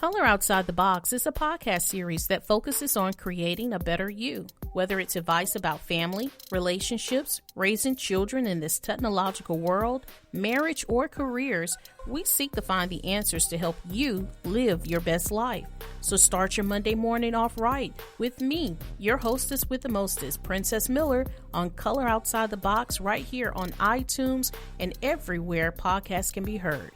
Color Outside the Box is a podcast series that focuses on creating a better you. Whether it's advice about family, relationships, raising children in this technological world, marriage, or careers, we seek to find the answers to help you live your best life. So start your Monday morning off right with me, your hostess with the mostest, Princess Miller, on Color Outside the Box right here on iTunes and everywhere podcasts can be heard.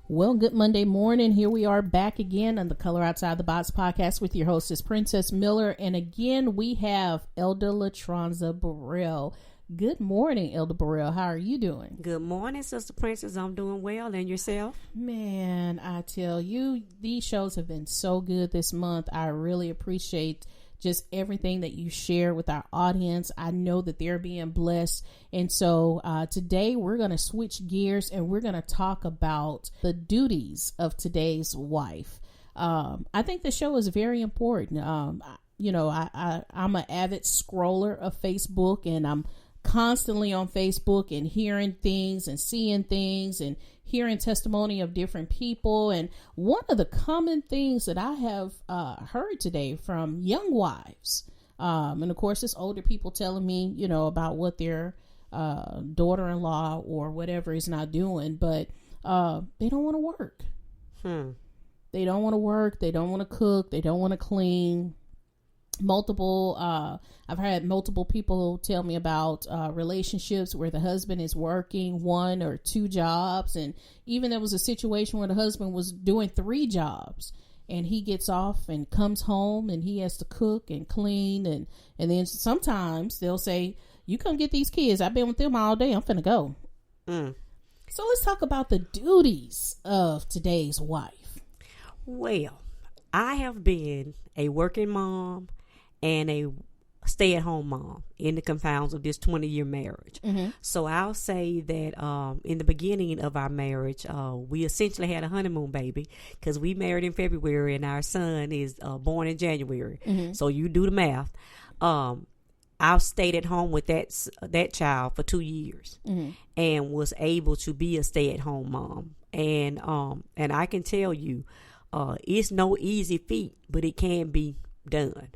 Well, good Monday morning. Here we are back again on the Color Outside the Box podcast with your hostess, Princess Miller. And again, we have Elder Latranza Burrell. Good morning, Elder Burrell. How are you doing? Good morning, Sister Princess. I'm doing well. And yourself? Man, I tell you, these shows have been so good this month. I really appreciate just everything that you share with our audience. I know that they're being blessed. And so today we're going to switch gears and we're going to talk about the duties of today's wife. I think the show is very important. I'm an avid scroller of Facebook, and I'm constantly on Facebook and hearing things and seeing things and hearing testimony of different people. And one of the common things that I have heard today from young wives, and of course it's older people telling me, about what their daughter-in-law or whatever is not doing, but they don't want to work. They don't want to work. They don't want to cook. They don't want to clean. I've had multiple people tell me about relationships where the husband is working 1 or 2 jobs, and even there was a situation where the husband was doing 3 jobs, and he gets off and comes home and he has to cook and clean, and then sometimes they'll say, "You come get these kids. I've been with them all day. I'm finna go." So let's talk about the duties of today's wife. Well, I have been a working mom and a stay-at-home mom in the confounds of this 20-year marriage. So I'll say that in the beginning of our marriage, we essentially had a honeymoon baby because we married in February and our son is born in January. So you do the math. I stayed at home with that child for 2 years and was able to be a stay-at-home mom. And I can tell you, it's no easy feat, but it can be done.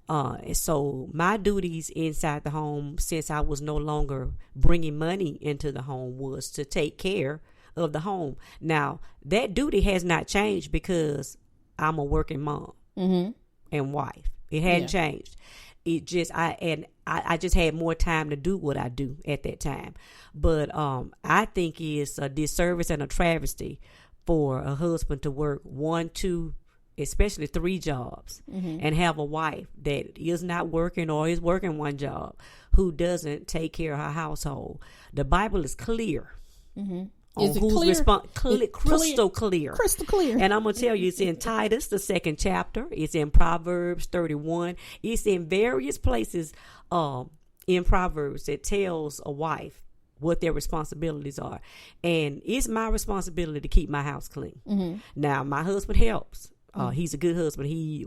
And so my duties inside the home, since I was no longer bringing money into the home, was to take care of the home. Now that duty has not changed because I'm a working mom and wife. It hadn't changed. It just I just had more time to do what I do at that time. But I think it's a disservice and a travesty for a husband to work 1, 2, especially 3 jobs and have a wife that is not working or is working 1 job who doesn't take care of her household. The Bible is clear. Is it clear? Crystal clear. Crystal clear. And I'm going to tell you, it's in Titus, the 2nd chapter. It's in Proverbs 31. It's in various places in Proverbs that tells a wife what their responsibilities are. And it's my responsibility to keep my house clean. Now, my husband helps. He's a good husband. He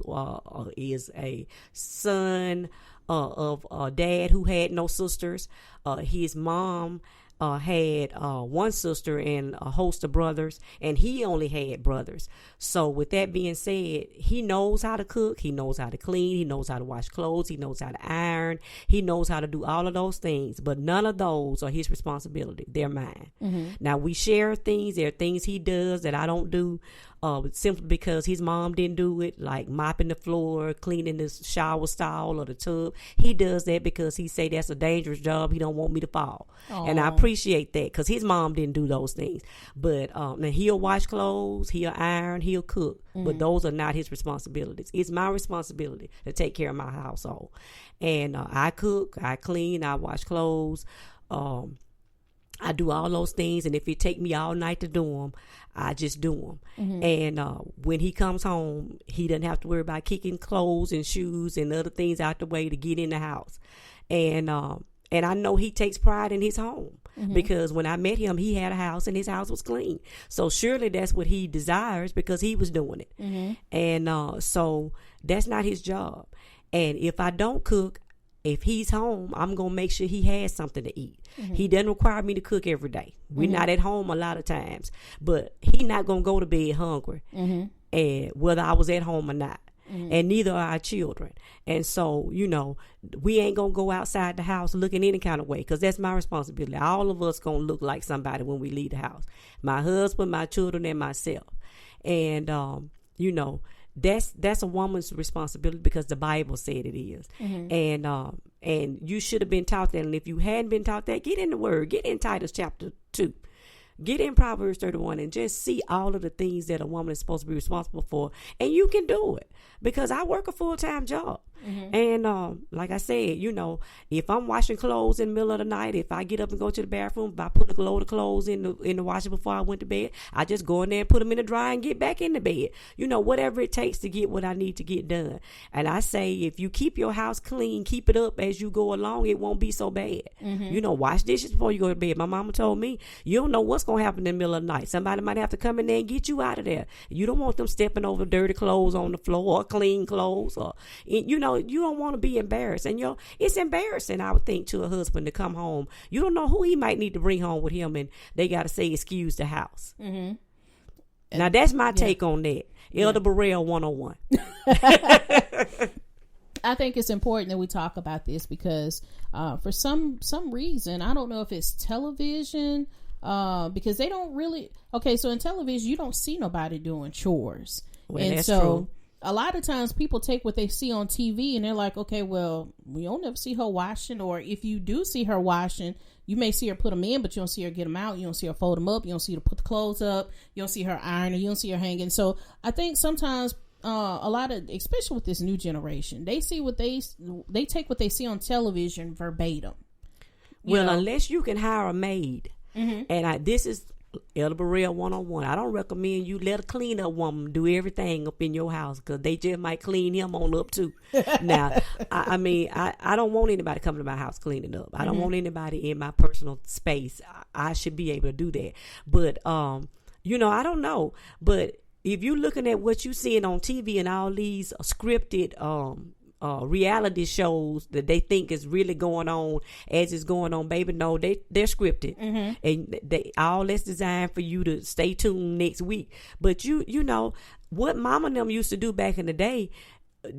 is a son of a dad who had no sisters. His mom had 1 sister and a host of brothers, and he only had brothers. So with that being said, he knows how to cook, he knows how to clean, he knows how to wash clothes, he knows how to iron, he knows how to do all of those things, but none of those are his responsibility. They're mine. Now we share things. There are things he does that I don't do, simply because his mom didn't do it, like mopping the floor, cleaning the shower stall or the tub. He does that because he say that's a dangerous job. He don't want me to fall. And I appreciate that because his mom didn't do those things. But now he'll wash clothes, he'll iron, he'll cook, but those are not his responsibilities. It's my responsibility to take care of my household. And I cook, I clean, I wash clothes, I do all those things, and if it take me all night to do them, I just do them. And when he comes home, he doesn't have to worry about kicking clothes and shoes and other things out the way to get in the house. And I know he takes pride in his home because when I met him, he had a house and his house was clean. So surely that's what he desires because he was doing it. And so that's not his job. And if I don't cook, if he's home, I'm going to make sure he has something to eat. He doesn't require me to cook every day. We're not at home a lot of times, but he's not going to go to bed hungry, and whether I was at home or not. And neither are our children. And so, you know, we ain't going to go outside the house looking any kind of way, because that's my responsibility. All of us going to look like somebody when we leave the house. My husband, my children, and myself. And, you know, that's a woman's responsibility, because the Bible said it is. And you should have been taught that. And if you hadn't been taught that, get in the Word. Get in Titus chapter 2. Get in Proverbs 31 and just see all of the things that a woman is supposed to be responsible for. And you can do it, because I work a full-time job. And like I said, you know, if I'm washing clothes in the middle of the night, if I get up and go to the bathroom, if I put a load of clothes in the washer before I went to bed, I just go in there and put them in the dryer and get back in the bed. You know, whatever it takes to get what I need to get done. And I say, if you keep your house clean, keep it up as you go along, it won't be so bad. You know, wash dishes before you go to bed. My mama told me, you don't know what's going to happen in the middle of the night. Somebody might have to come in there and get you out of there. You don't want them stepping over dirty clothes on the floor or clean clothes, or, you know, you don't want to be embarrassed. And, you know, it's embarrassing, I would think, to a husband to come home. You don't know who he might need to bring home with him, and they got to say, excuse the house. Now, that's my take on that. Elder Burrell 101. I think it's important that we talk about this, because for some reason, I don't know if it's television, because they don't really, okay, so in television, you don't see nobody doing chores. Well, and that's so true. A lot of times people take what they see on TV and they're like, okay, well, we don't ever see her washing. Or if you do see her washing, you may see her put them in, but you don't see her get them out. You don't see her fold them up. You don't see her put the clothes up. You don't see her iron, or you don't see her hanging. So I think sometimes a lot of, especially with this new generation, they see what they take what they see on television verbatim. Well, unless you can hire a maid, and this is Elder Burrell 101. I don't recommend you let a cleanup woman do everything up in your house, because they just might clean him on up too. Now, I mean, I don't want anybody coming to my house cleaning up. I don't want anybody in my personal space. I should be able to do that. But, you know, I don't know. But if you're looking at what you're seeing on TV and all these scripted reality shows that they think is really going on as it's going on, baby, no, they're scripted, and they all that's designed for you to stay tuned next week. But you know what mama and them used to do back in the day.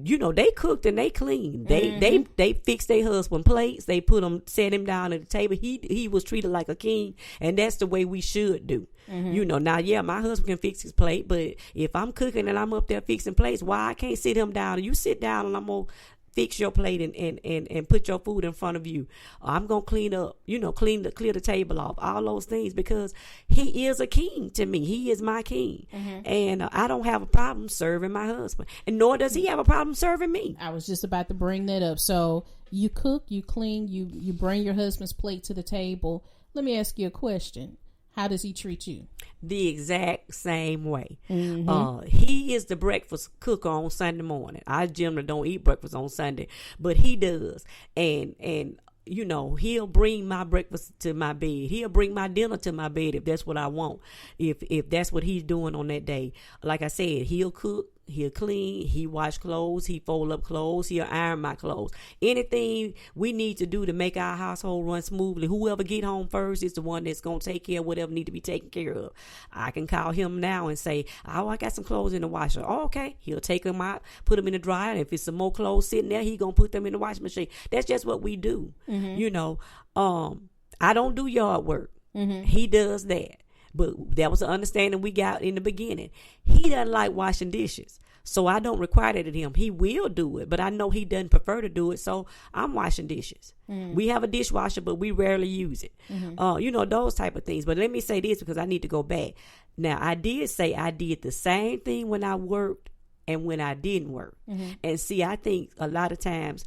You know, they cooked and they cleaned. They fixed their husband plates. They set him down at the table. He was treated like a king, and that's the way we should do. You know, now, yeah, my husband can fix his plate, but if I'm cooking and I'm up there fixing plates, why I can't sit him down? You sit down and I'm gonna fix your plate and put your food in front of you. I'm gonna clean up, you know, clear the table off, all those things, because he is a king to me. He is my king, and I don't have a problem serving my husband, and nor does he have a problem serving me. I was just about to bring that up. So you cook, you clean, you bring your husband's plate to the table. Let me ask you a question. How does he treat you? The exact same way. He is the breakfast cooker on Sunday morning. I generally don't eat breakfast on Sunday, but he does. And you know, he'll bring my breakfast to my bed. He'll bring my dinner to my bed if that's what I want. If that's what he's doing on that day. Like I said, he'll cook, he'll clean, he wash clothes, he fold up clothes, he'll iron my clothes. Anything we need to do to make our household run smoothly, whoever get home first is the one that's going to take care of whatever need to be taken care of. I can call him now and say, oh, I got some clothes in the washer. Oh, okay. He'll take them out, put them in the dryer, and if it's some more clothes sitting there, he going to put them in the washing machine. That's just what we do. You know, I don't do yard work. He does that. But that was an understanding we got in the beginning. He doesn't like washing dishes, so I don't require that of him. He will do it, but I know he doesn't prefer to do it, so I'm washing dishes. We have a dishwasher, but we rarely use it. You know, those type of things. But let me say this, because I need to go back. Now, I did say I did the same thing when I worked and when I didn't work. And see, I think a lot of times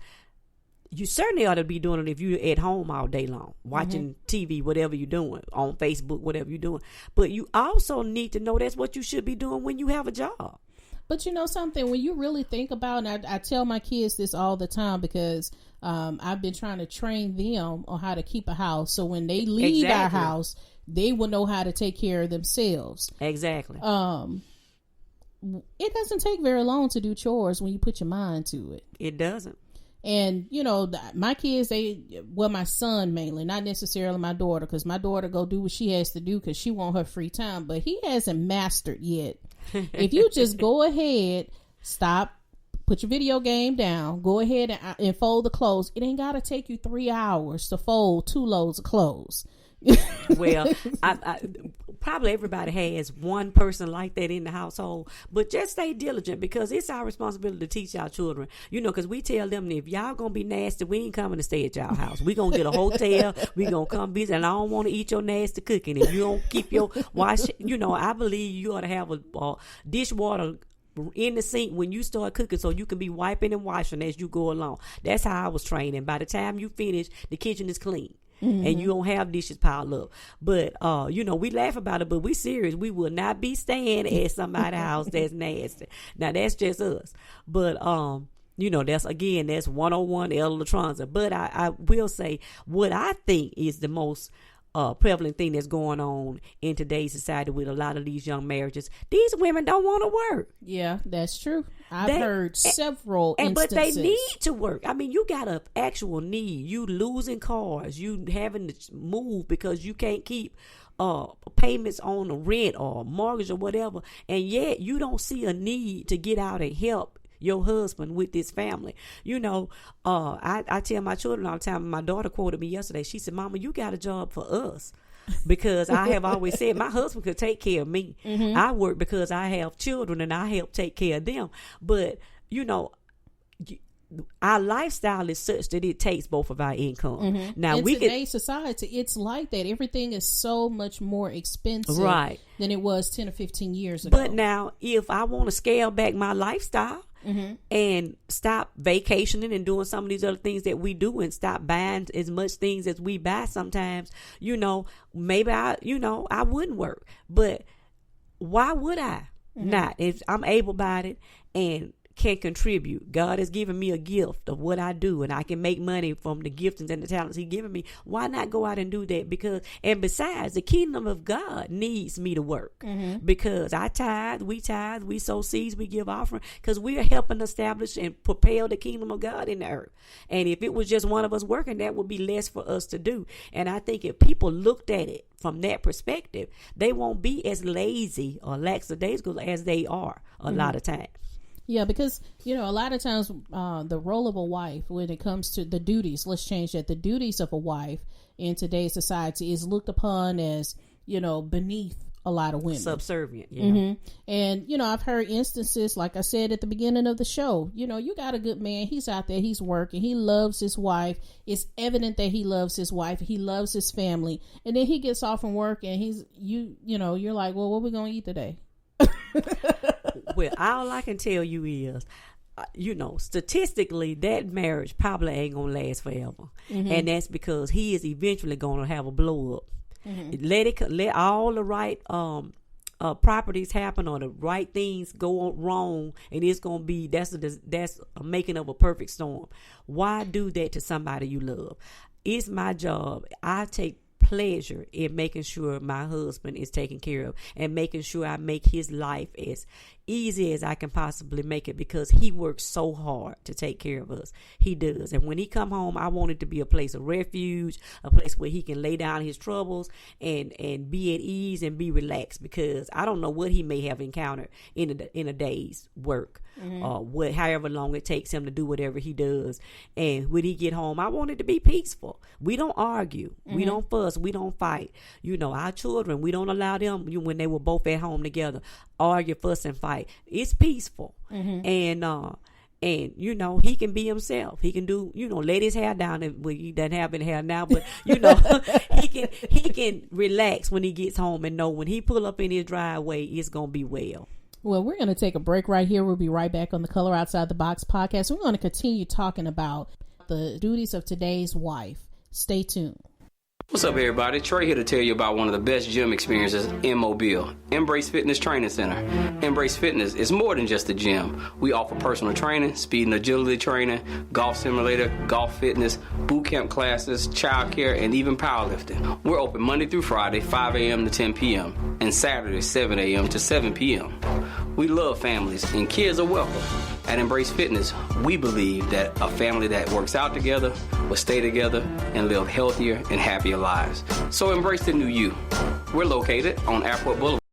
you certainly ought to be doing it if you're at home all day long, watching TV, whatever you're doing, on Facebook, whatever you're doing. But you also need to know that's what you should be doing when you have a job. But you know something, when you really think about it, and I tell my kids this all the time, because I've been trying to train them on how to keep a house. So when they leave our house, they will know how to take care of themselves. Exactly. It doesn't take very long to do chores when you put your mind to it. It doesn't. And, you know, my kids, my son mainly, not necessarily my daughter, because my daughter go do what she has to do because she want her free time, but he hasn't mastered yet. If you just go ahead, stop, put your video game down, go ahead and fold the clothes. It ain't got to take you 3 hours to fold 2 loads of clothes. Well, I probably everybody has one person like that in the household, but just stay diligent, because it's our responsibility to teach our children, you know, because we tell them, if y'all gonna be nasty, we ain't coming to stay at y'all house. We gonna get a hotel, we gonna come visit, and I don't want to eat your nasty cooking. If you don't keep your wash, you know, I believe you ought to have a dishwater in the sink when you start cooking, so you can be wiping and washing as you go along. That's how I was training. By the time you finish, the kitchen is clean. Mm-hmm. And you don't have dishes piled up. But, you know, we laugh about it, but we serious. We will not be staying at somebody's house that's nasty. Now, that's just us. But, you know, that's 101 Elder Latranza. But I will say what I think is the most prevalent thing that's going on in today's society with a lot of these young marriages. These women don't want to work. Yeah, that's true. I've heard several instances. But they need to work. I mean, you got an actual need. You losing cars. You having to move because you can't keep payments on the rent or mortgage or whatever. And yet you don't see a need to get out and help your husband with this family. You know, I tell my children all the time, my daughter quoted me yesterday. She said, Mama, you got a job for us. Because I have always said my husband could take care of me. Mm-hmm. I work because I have children and I help take care of them. But, you know, our lifestyle is such that it takes both of our income. Mm-hmm. Now, in today's society, it's like that. Everything is so much more expensive than it was 10 or 15 years ago. But now, if I want to scale back my lifestyle, mm-hmm. and stop vacationing and doing some of these other things that we do, and stop buying as much things as we buy sometimes, you know, maybe I wouldn't work. But why would I mm-hmm. not? If I'm able-bodied and can contribute, God has given me a gift of what I do, and I can make money from the giftings and the talents He's given me. Why not go out and do that? And besides, the kingdom of God needs me to work, mm-hmm. because I tithe, we sow seeds, we give offering, because we are helping establish and propel the kingdom of God in the earth. And if it was just one of us working, that would be less for us to do. And I think if people looked at it from that perspective, they won't be as lazy or lackadaisical as they are a mm-hmm. lot of times. Yeah, because, you know, a lot of times the role of a wife when it comes to the duties, let's change that. The duties of a wife in today's society is looked upon as, you know, beneath a lot of women. Subservient, yeah. Mm-hmm. And, you know, I've heard instances, like I said at the beginning of the show, you know, you got a good man. He's out there. He's working. He loves his wife. It's evident that he loves his wife. He loves his family. And then he gets off from work and you're like, well, what are we going to eat today? Well, all I can tell you is, you know, statistically, that marriage probably ain't going to last forever. Mm-hmm. And that's because he is eventually going to have a blow up. Mm-hmm. Let all the right properties happen, or the right things go wrong, and it's going to be, that's a making of a perfect storm. Why do that to somebody you love? It's my job. I take pleasure in making sure my husband is taken care of, and making sure I make his life as easy as I can possibly make it, because he works so hard to take care of us. He does. And when he come home, I want it to be a place of refuge, a place where he can lay down his troubles and be at ease and be relaxed, because I don't know what he may have encountered in a day's work, mm-hmm. However long it takes him to do whatever he does. And when he get home, I want it to be peaceful. We don't argue. Mm-hmm. We don't fuss. We don't fight. You know, our children, we don't allow them, when they were both at home together, argue, fuss, and fight. It's peaceful. Mm-hmm. And you know, he can be himself. He can do, you know, let his hair down. Well, he doesn't have any hair now, but you know, he can relax when he gets home and know when he pull up in his driveway, it's gonna be well. Well, we're going to take a break right here. We'll be right back on the Color Outside the Box podcast. We're going to continue talking about the duties of today's wife. Stay tuned. What's up, everybody? Trey here to tell you about one of the best gym experiences in Mobile, Embrace Fitness Training Center. Embrace Fitness is more than just a gym. We offer personal training, speed and agility training, golf simulator, golf fitness, boot camp classes, childcare, and even powerlifting. We're open Monday through Friday, 5 a.m. to 10 p.m., and Saturday, 7 a.m. to 7 p.m. We love families, and kids are welcome. At Embrace Fitness, we believe that a family that works out together will stay together and live healthier and happier lives. So embrace the new you. We're located on Airport Boulevard.